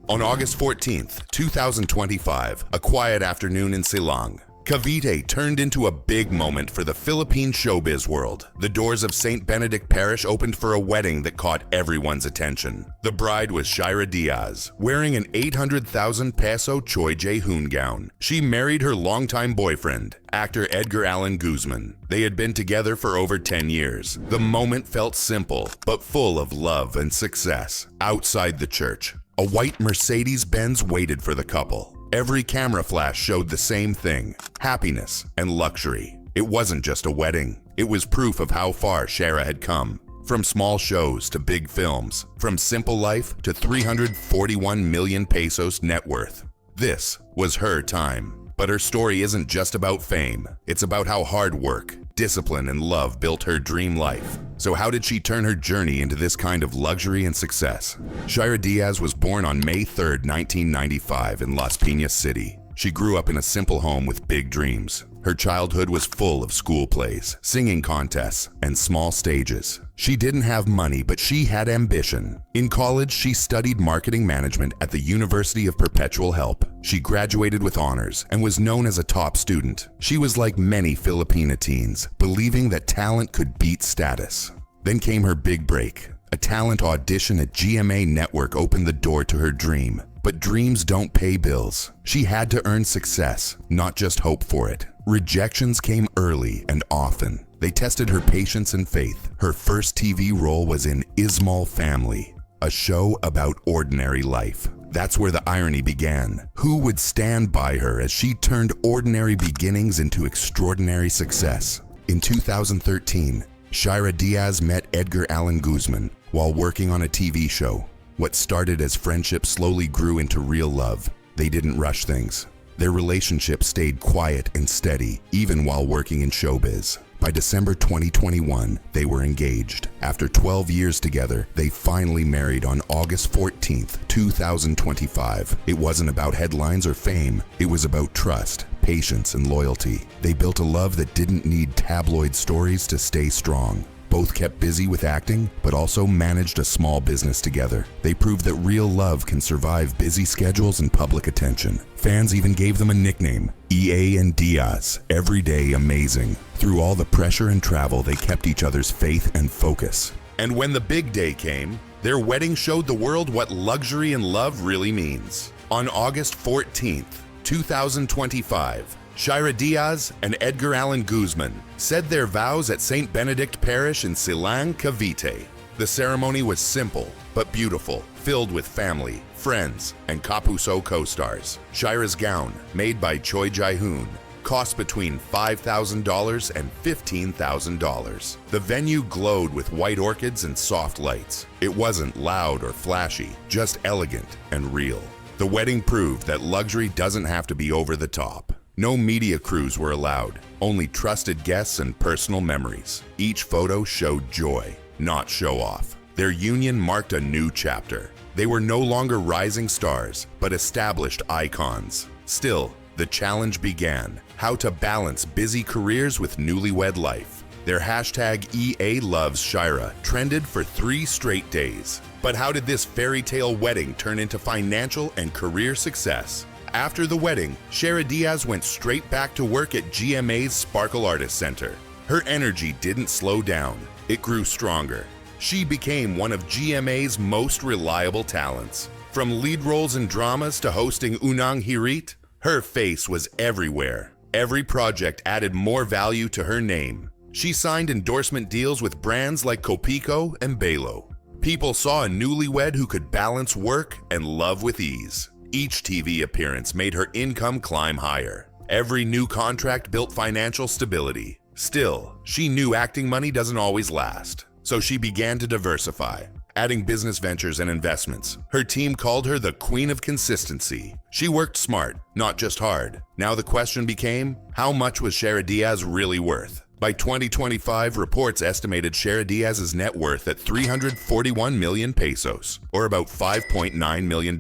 On August 14th, 2025, a quiet afternoon in Silang, Cavite turned into a big moment for the Philippine showbiz world. The doors of St. Benedict Parish opened for a wedding that caught everyone's attention. The bride was Shaira Diaz, wearing an 800,000 peso Choi Jae-hoon gown. She married her longtime boyfriend, actor Edgar Allan Guzman. They had been together for over 10 years. The moment felt simple, but full of love and success. Outside the church, a white Mercedes-Benz waited for the couple. Every camera flash showed the same thing: happiness and luxury. It wasn't just a wedding. It was proof of how far Shaira had come. From small shows to big films, from simple life to 341 million pesos net worth. This was her time. But her story isn't just about fame. It's about how hard work, discipline, and love built her dream life. So how did she turn her journey into this kind of luxury and success? Shaira Diaz was born on May 3rd, 1995 in Las Piñas City. She grew up in a simple home with big dreams. Her childhood was full of school plays, singing contests, and small stages. She didn't have money, but she had ambition. In college, she studied marketing management at the University of Perpetual Help. She graduated with honors and was known as a top student. She was like many Filipina teens, believing that talent could beat status. Then came her big break. A talent audition at GMA Network opened the door to her dream. But dreams don't pay bills. She had to earn success, not just hope for it. Rejections came early and often. They tested her patience and faith. Her first TV role was in Ismal Family, a show about ordinary life. That's where the irony began. Who would stand by her as she turned ordinary beginnings into extraordinary success? In 2013, Shaira Diaz met Edgar Allan Guzman while working on a TV show. What started as friendship slowly grew into real love. They didn't rush things. Their relationship stayed quiet and steady, even while working in showbiz. By December 2021, they were engaged. After 12 years together, they finally married on August 14th, 2025. It wasn't about headlines or fame. It was about trust, patience, and loyalty. They built a love that didn't need tabloid stories to stay strong. Both kept busy with acting, but also managed a small business together. They proved that real love can survive busy schedules and public attention. Fans even gave them a nickname, EA and Diaz, everyday amazing. Through all the pressure and travel, they kept each other's faith and focus. And when the big day came, their wedding showed the world what luxury and love really means. On August 14th, 2025, Shaira Diaz and Edgar Allan Guzman said their vows at St. Benedict Parish in Silang, Cavite. The ceremony was simple but beautiful, filled with family, friends, and Kapuso co-stars. Shaira's gown, made by Choi Jae-hoon, cost between $5,000 and $15,000. The venue glowed with white orchids and soft lights. It wasn't loud or flashy, just elegant and real. The wedding proved that luxury doesn't have to be over the top. No media crews were allowed, only trusted guests and personal memories. Each photo showed joy, not show off. Their union marked a new chapter. They were no longer rising stars, but established icons. Still, the challenge began: how to balance busy careers with newlywed life. Their hashtag EA Loves Shaira trended for 3 straight days. But how did this fairy tale wedding turn into financial and career success? After the wedding, Shaira Diaz went straight back to work at GMA's Sparkle Artist Center. Her energy didn't slow down, it grew stronger. She became one of GMA's most reliable talents. From lead roles in dramas to hosting Unang Hirit, her face was everywhere. Every project added more value to her name. She signed endorsement deals with brands like Copico and Belo. People saw a newlywed who could balance work and love with ease. Each TV appearance made her income climb higher. Every new contract built financial stability. Still, she knew acting money doesn't always last. So she began to diversify, adding business ventures and investments. Her team called her the Queen of Consistency. She worked smart, not just hard. Now the question became, how much was Shaira Diaz really worth? By 2025, reports estimated Shaira Diaz's net worth at 341 million pesos, or about $5.9 million.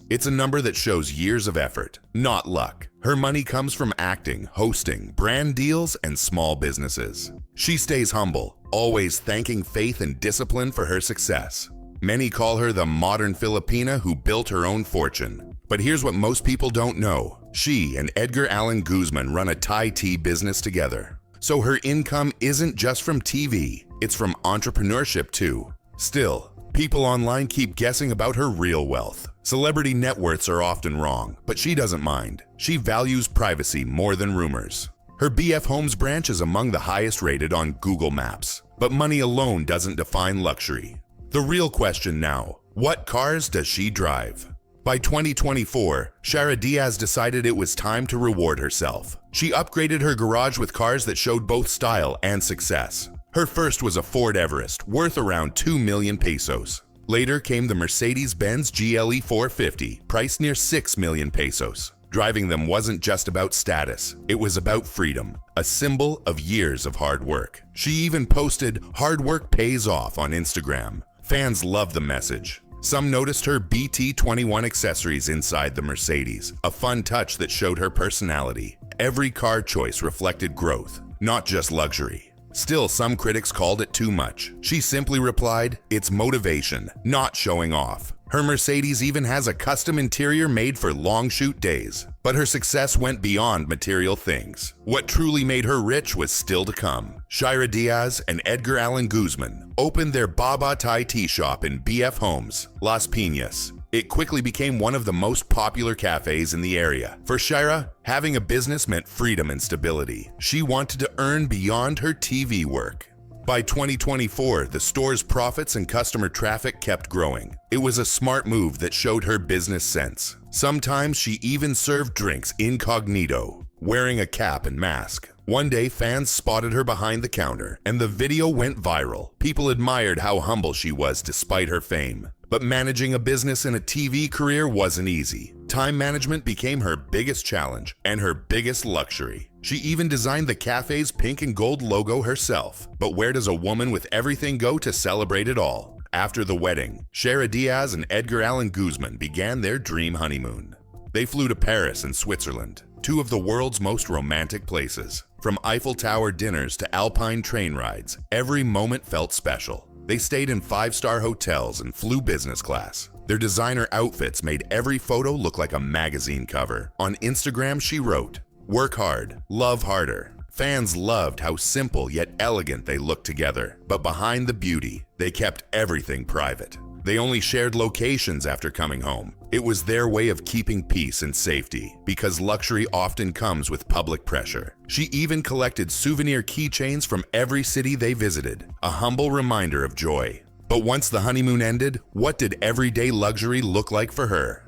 It's a number that shows years of effort, not luck. Her money comes from acting, hosting, brand deals, and small businesses. She stays humble, always thanking faith and discipline for her success. Many call her the modern Filipina who built her own fortune. But here's what most people don't know. She and Edgar Allan Guzman run a Thai tea business together. So her income isn't just from TV, it's from entrepreneurship too. Still, people online keep guessing about her real wealth. Celebrity net worths are often wrong, but she doesn't mind. She values privacy more than rumors. Her BF Homes branch is among the highest rated on Google Maps. But money alone doesn't define luxury. The real question now, what cars does she drive? By 2024, Shaira Diaz decided it was time to reward herself. She upgraded her garage with cars that showed both style and success. Her first was a Ford Everest, worth around 2 million pesos. Later came the Mercedes-Benz GLE 450, priced near 6 million pesos. Driving them wasn't just about status, it was about freedom, a symbol of years of hard work. She even posted, "Hard work pays off" on Instagram. Fans loved the message. Some noticed her BT21 accessories inside the Mercedes, a fun touch that showed her personality. Every car choice reflected growth, not just luxury. Still, some critics called it too much. She simply replied, "It's motivation, not showing off." Her Mercedes even has a custom interior made for long shoot days. But her success went beyond material things. What truly made her rich was still to come. Shaira Diaz and Edgar Allan Guzman opened their Baba Thai tea shop in BF Homes, Las Piñas. It quickly became one of the most popular cafes in the area. For Shaira, having a business meant freedom and stability. She wanted to earn beyond her TV work. By 2024, the store's profits and customer traffic kept growing. It was a smart move that showed her business sense. Sometimes she even served drinks incognito, wearing a cap and mask. One day, fans spotted her behind the counter, and the video went viral. People admired how humble she was despite her fame. But managing a business and a TV career wasn't easy. Time management became her biggest challenge and her biggest luxury. She even designed the cafe's pink and gold logo herself. But where does a woman with everything go to celebrate it all? After the wedding, Shaira Diaz and Edgar Allan Guzman began their dream honeymoon. They flew to Paris and Switzerland, two of the world's most romantic places. From Eiffel Tower dinners to alpine train rides, every moment felt special. They stayed in 5-star hotels and flew business class. Their designer outfits made every photo look like a magazine cover. On Instagram, she wrote, "Work hard, love harder." Fans loved how simple yet elegant they looked together. But behind the beauty, they kept everything private. They only shared locations after coming home. It was their way of keeping peace and safety, because luxury often comes with public pressure. She even collected souvenir keychains from every city they visited, a humble reminder of joy. But once the honeymoon ended, what did everyday luxury look like for her?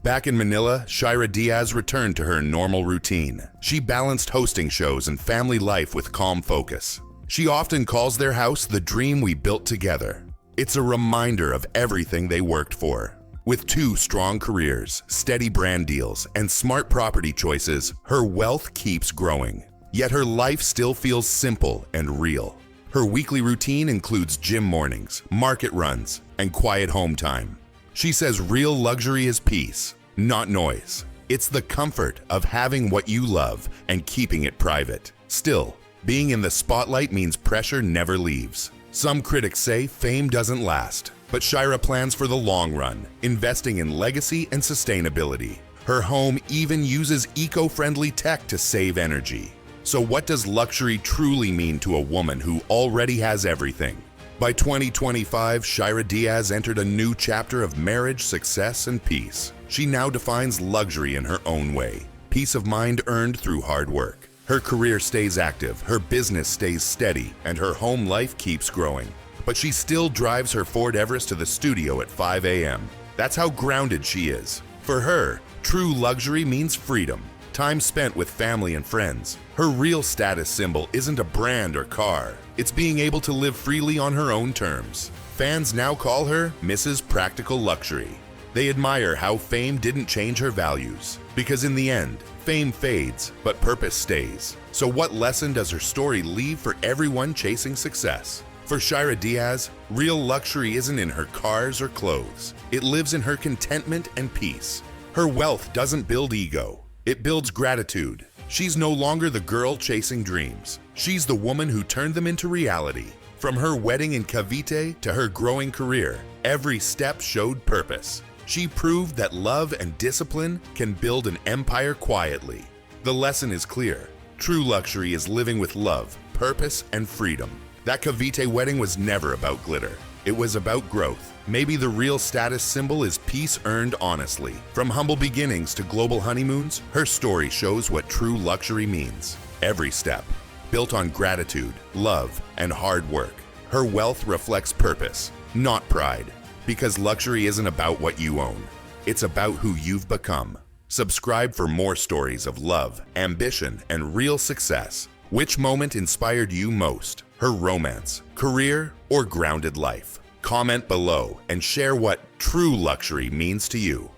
Back in Manila, Shaira Diaz returned to her normal routine. She balanced hosting shows and family life with calm focus. She often calls their house the dream we built together. It's a reminder of everything they worked for. With 2 strong careers, steady brand deals, and smart property choices, her wealth keeps growing. Yet her life still feels simple and real. Her weekly routine includes gym mornings, market runs, and quiet home time. She says real luxury is peace, not noise. It's the comfort of having what you love and keeping it private. Still, being in the spotlight means pressure never leaves. Some critics say fame doesn't last, but Shaira plans for the long run, investing in legacy and sustainability. Her home even uses eco-friendly tech to save energy. So what does luxury truly mean to a woman who already has everything? By 2025, Shaira Diaz entered a new chapter of marriage, success, and peace. She now defines luxury in her own way, peace of mind earned through hard work. Her career stays active, her business stays steady, and her home life keeps growing. But she still drives her Ford Everest to the studio at 5 a.m. That's how grounded she is. For her, true luxury means freedom, time spent with family and friends. Her real status symbol isn't a brand or car. It's being able to live freely on her own terms. Fans now call her Mrs. Practical Luxury. They admire how fame didn't change her values. Because in the end, fame fades, but purpose stays. So what lesson does her story leave for everyone chasing success? For Shaira Diaz, real luxury isn't in her cars or clothes. It lives in her contentment and peace. Her wealth doesn't build ego. It builds gratitude. She's no longer the girl chasing dreams. She's the woman who turned them into reality. From her wedding in Cavite to her growing career, Every step showed purpose. She proved that love and discipline can build an empire quietly. The lesson is clear. True luxury is living with love, purpose, and freedom. That Cavite wedding was never about glitter. It was about growth. Maybe the real status symbol is peace earned honestly. From humble beginnings to global honeymoons, her story shows what true luxury means. Every step, built on gratitude, love, and hard work. Her wealth reflects purpose, not pride. Because luxury isn't about what you own. It's about who you've become. Subscribe for more stories of love, ambition, and real success. Which moment inspired you most? Her romance, career, or grounded life? Comment below and share what true luxury means to you.